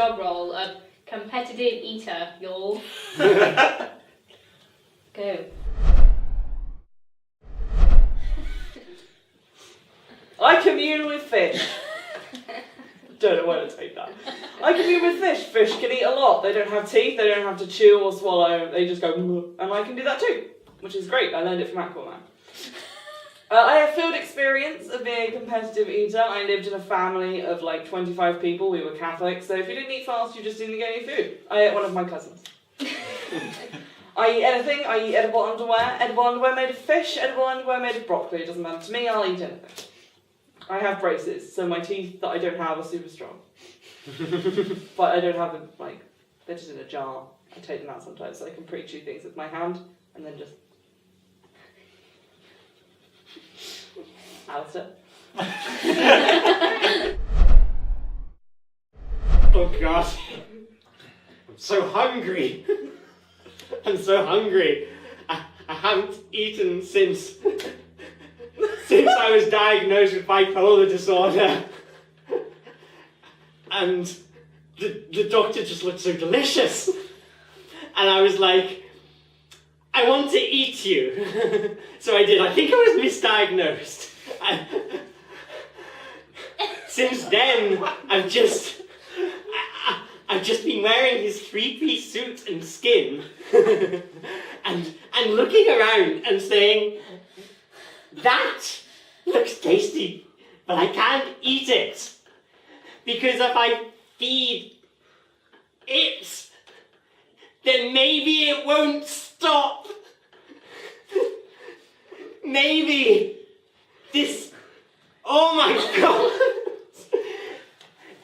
job role of competitive eater, y'all. Go. I commune with fish. Don't know where to take that. I commune with fish. Fish can eat a lot. They don't have teeth, they don't have to chew or swallow, they just go, and I can do that too, which is great. I learned it from MacLeod. I have field experience of being a competitive eater. I lived in a family of like 25 people. We were Catholic, so if you didn't eat fast, you just didn't get any food. I ate one of my cousins. I eat anything. I eat edible underwear. Edible underwear made of fish. Edible underwear made of broccoli. It doesn't matter to me. I'll eat anything. I have braces, so my teeth that I don't have are super strong. But I don't have them, like, they're just in a jar. I take them out sometimes so I can pre-chew things with my hand, and then just... Alistair? Oh God. I'm so hungry. I'm so hungry. I haven't eaten since I was diagnosed with bipolar disorder. And the doctor just looked so delicious. And I was like, I want to eat you. So I did. I think I was misdiagnosed. Since then, I've just been wearing his 3-piece suit and skin and looking around and saying, that looks tasty, but I can't eat it. Because if I feed it, then maybe it won't stop. Maybe this, oh my God,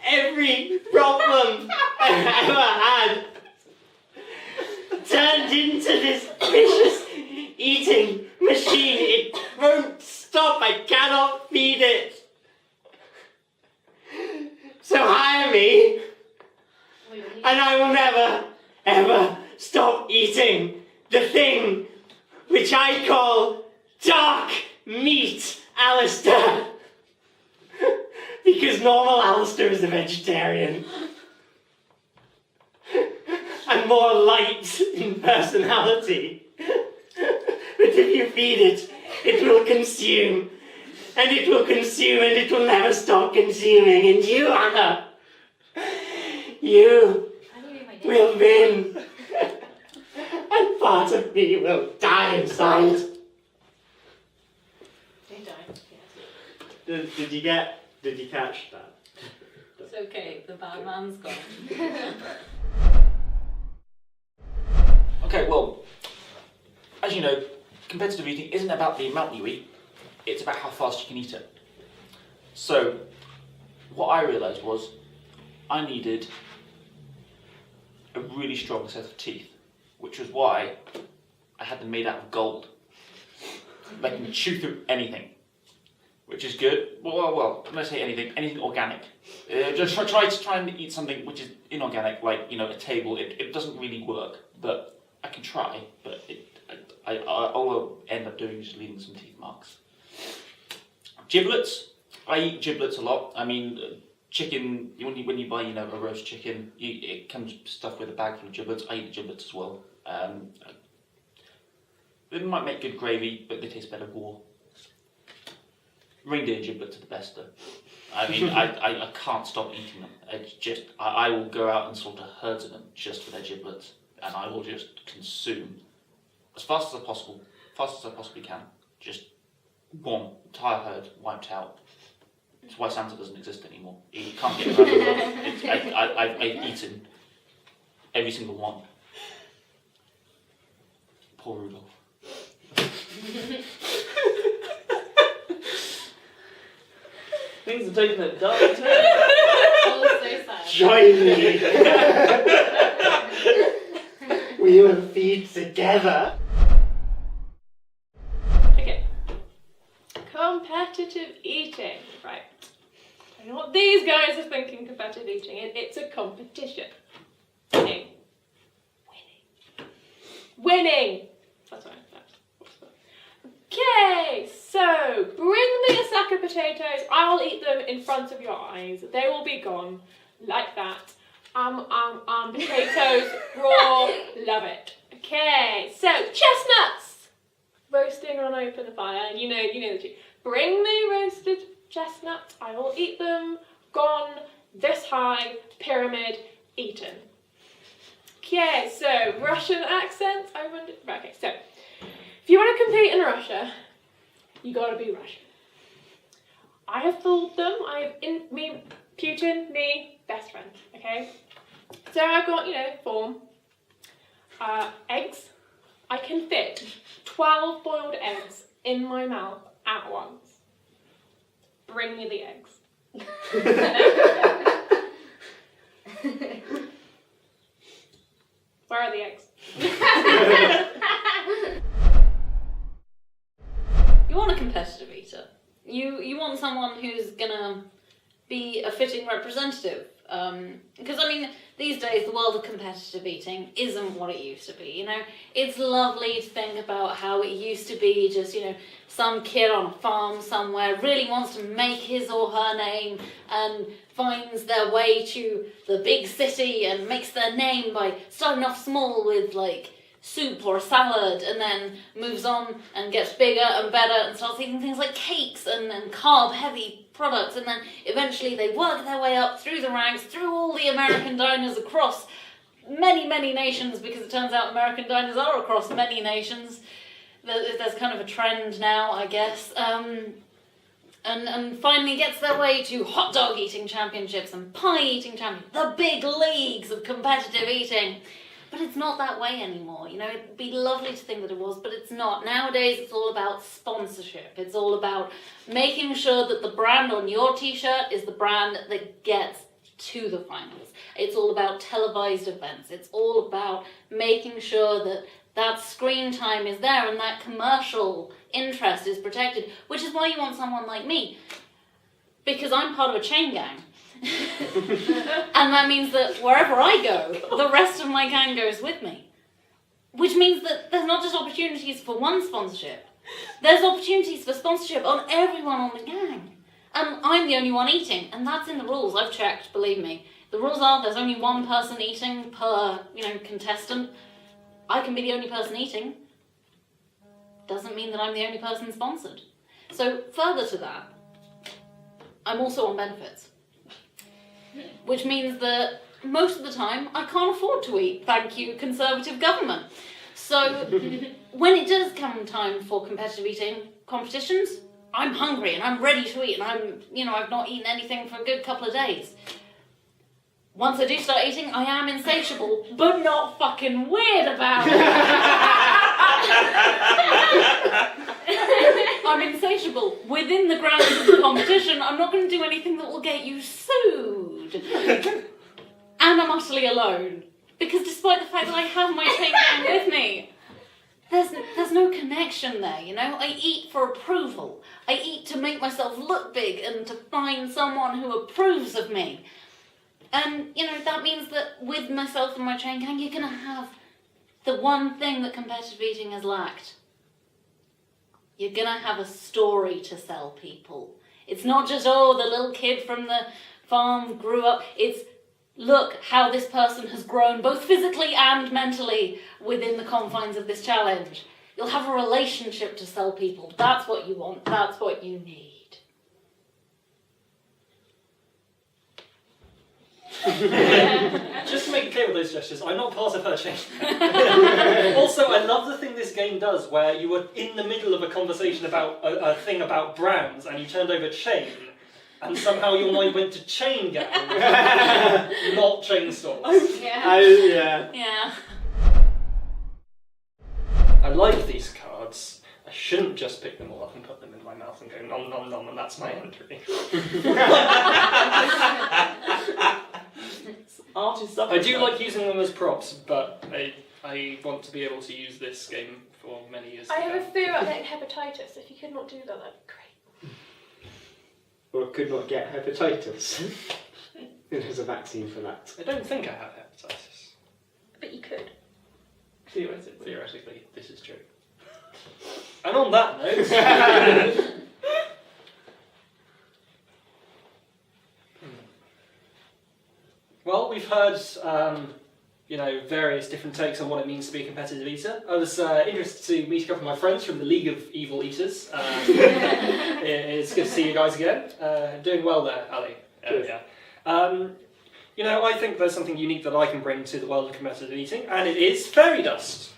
every problem I ever had turned into this vicious eating machine. It won't stop. I cannot feed it. So hire me, and I will never, ever stop eating the thing which I call dark meat, Alistair. Because normal Alistair is a vegetarian. And more light in personality. But if you feed it, it will consume. And it will consume, and it will never stop consuming. And you, Anna, you will win. And part of me will die inside. Don't die. Did you catch that? It's okay, the bad man's gone. Okay, well, as you know, competitive eating isn't about the amount you eat, it's about how fast you can eat it. So, what I realised was, I needed a really strong set of teeth, which was why I had them made out of gold. They can chew through anything, which is good. Well, when I say anything organic. Just try and eat something which is inorganic, like, you know, a table. It doesn't really work, but I can try, but all I'll end up doing is just leaving some teeth marks. Giblets. I eat giblets a lot. I mean, chicken, when you buy, you know, a roast chicken, it comes stuffed with a bag full of giblets. I eat the giblets as well. They might make good gravy, but they taste better raw. Reindeer giblets are the best though. I mean, I can't stop eating them. It's just, I will go out and slaughter herds of them just for their giblets, and I will just consume as fast as I possibly can. Just one entire herd wiped out. That's why Santa doesn't exist anymore. You can't get around it. I've eaten every single one. Poor Rudolph. Things are taking a dark turn. Oh, so sad. Join me. We will feed together. Okay. Competitive eating. Right. I know what these guys are thinking competitive eating. It's a competition. Winning. Winning! That's right. Okay, so bring me a sack of potatoes. I'll eat them in front of your eyes. They will be gone like that. Potatoes, raw, love it. Okay, so chestnuts. Roasting on open fire. You know the truth. Bring me roasted chestnuts, I will eat them. Gone, this high, pyramid, eaten. Okay, so Russian accents. Right, okay, so if you want to compete in Russia, you gotta be Russian. I have fooled them. Putin, me, best friends. Okay, so I've got form. Eggs. I can fit 12 boiled eggs in my mouth at once. Bring me the eggs. Where are the eggs? You want a competitive eater. You want someone who's gonna be a fitting representative. Because these days the world of competitive eating isn't what it used to be. It's lovely to think about how it used to be. Just some kid on a farm somewhere really wants to make his or her name and finds their way to the big city and makes their name by starting off small with soup or a salad, and then moves on and gets bigger and better and starts eating things like cakes and carb heavy products, and then eventually they work their way up through the ranks, through all the American diners across many nations, because it turns out American diners are across many nations. There's kind of a trend now, I guess, and finally gets their way to hot dog eating championships and pie eating championships, the big leagues of competitive eating. But it's not that way anymore. It'd be lovely to think that it was, but it's not. Nowadays, it's all about sponsorship. It's all about making sure that the brand on your t-shirt is the brand that gets to the finals. It's all about televised events. It's all about making sure that that screen time is there and that commercial interest is protected, which is why you want someone like me. Because I'm part of a chain gang. And that means that wherever I go, the rest of my gang goes with me. Which means that there's not just opportunities for one sponsorship, there's opportunities for sponsorship on everyone on the gang. And I'm the only one eating, and that's in the rules. I've checked, believe me. The rules are there's only one person eating per, contestant. I can be the only person eating. Doesn't mean that I'm the only person sponsored. So further to that, I'm also on benefits. Which means that most of the time I can't afford to eat, thank you, Conservative government. So when it does come time for competitive eating competitions, I'm hungry and I'm ready to eat, and I've not eaten anything for a good couple of days. Once I do start eating, I am insatiable, but not fucking weird about it. I'm insatiable. Within the grounds of the competition, I'm not going to do anything that will get you sued. And I'm utterly alone. Because despite the fact that I have my chain gang with me, there's no connection there, I eat for approval. I eat to make myself look big and to find someone who approves of me. And, that means that with myself and my chain gang, you're going to have the one thing that competitive eating has lacked. You're going to have a story to sell people. It's not just, the little kid from the farm grew up. It's, look how this person has grown, both physically and mentally, within the confines of this challenge. You'll have a relationship to sell people. That's what you want. That's what you need. Just to make it clear with those gestures, I'm not part of her chain. Also, I love the thing this game does where you were in the middle of a conversation about a thing about brands and you turned over chain, and somehow your mind went to chain gang, not chain stores. Yeah. Yeah. I like these cards. I shouldn't just pick them all up and put them in my mouth and go nom nom nom, and that's my entry. I do like using them as props, but I want to be able to use this game for many years to I have come. a fear about getting hepatitis. If you could not do that, that'd be great. Or could not get hepatitis. There's a vaccine for that. I don't think I have hepatitis. But you could. Theoretically, this is true. And on that note... Well, we've heard, various different takes on what it means to be a competitive eater. I was interested to meet a couple of my friends from the League of Evil Eaters. It's good to see you guys again. Doing well there, Ali. Yeah. I think there's something unique that I can bring to the world of competitive eating, and it is fairy dust.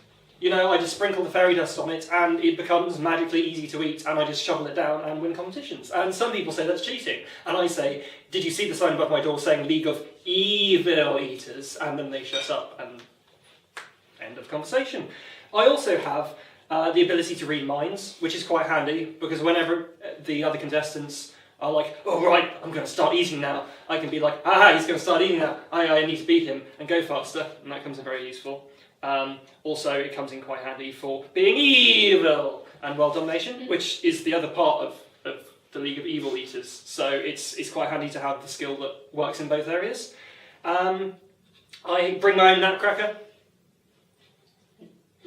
I just sprinkle the fairy dust on it, and it becomes magically easy to eat, and I just shovel it down and win competitions. And some people say that's cheating, and I say, did you see the sign above my door saying League of Evil Eaters? And then they shut up, and end of conversation. I also have the ability to read minds, which is quite handy, because whenever the other contestants are like, oh right, I'm going to start eating now, I can be like, aha, he's going to start eating now, I need to beat him, and go faster, and that comes in very useful. Also, it comes in quite handy for being evil and world domination, which is the other part of the League of Evil Eaters. So it's quite handy to have the skill that works in both areas. I bring my own nutcracker.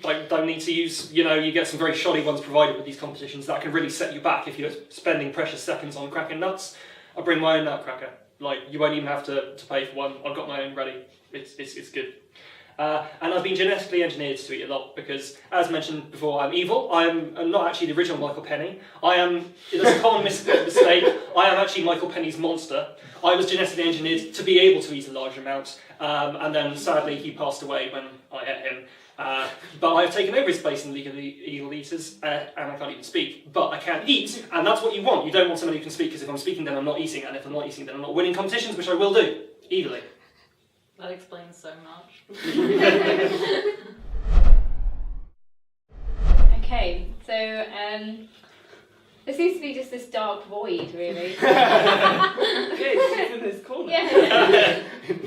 Don't need to use, you get some very shoddy ones provided with these competitions that can really set you back if you're spending precious seconds on cracking nuts. I bring my own nutcracker. You won't even have to pay for one. I've got my own ready. It's good. And I've been genetically engineered to eat a lot because, as mentioned before, I'm evil. I'm not actually the original Michael Penny. There's a common mistake, I am actually Michael Penny's monster. I was genetically engineered to be able to eat a large amount, and then sadly he passed away when I ate him. But I've taken over his place in the League of the Evil Eaters, and I can't even speak, but I can eat, and that's what you want. You don't want somebody who can speak, because if I'm speaking then I'm not eating, and if I'm not eating then I'm not winning competitions, which I will do, evilly. That explains so much. Okay, so there seems to be just this dark void, really. Yeah, it's just in this corner. Yeah.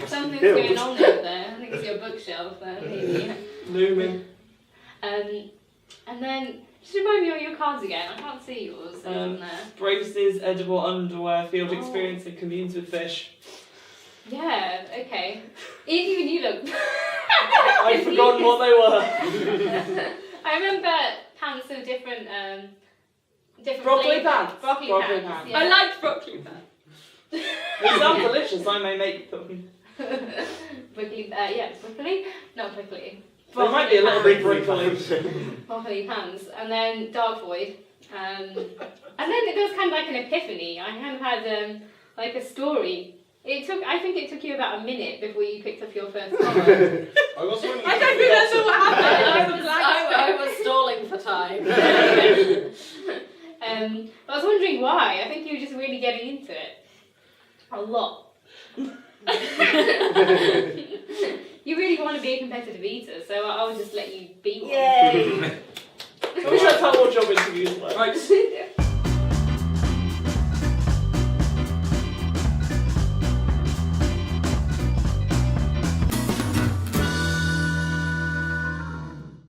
Something's going on over there. I think it's your bookshelf there, maybe. Looming. And then, just remind me of your cards again. I can't see yours. Isn't there? Braces, edible underwear, field experience, and communes with fish. Yeah, okay. Even you look... I'd forgotten what they were. I remember pants of different Broccoli flavours. pants. Broccoli Broccoli pants. pants. Yeah. I liked broccoli pants. They sound delicious, I may make them. Broccoli, yeah, broccoli? Not broccoli. They might be a little bit Broccoli broccoli. Broccoli pants. And then dark void. And then it was kind of like an epiphany. I kind of had like a story. I think it took you about a minute before you picked up your first card. I was wondering. I don't remember what happened. I was stalling for time. I was wondering why. I think you were just really getting into it. A lot. You really want to be a competitive eater, so I'll just let you be one. Yay! I wish that's how all job interviews work. Right,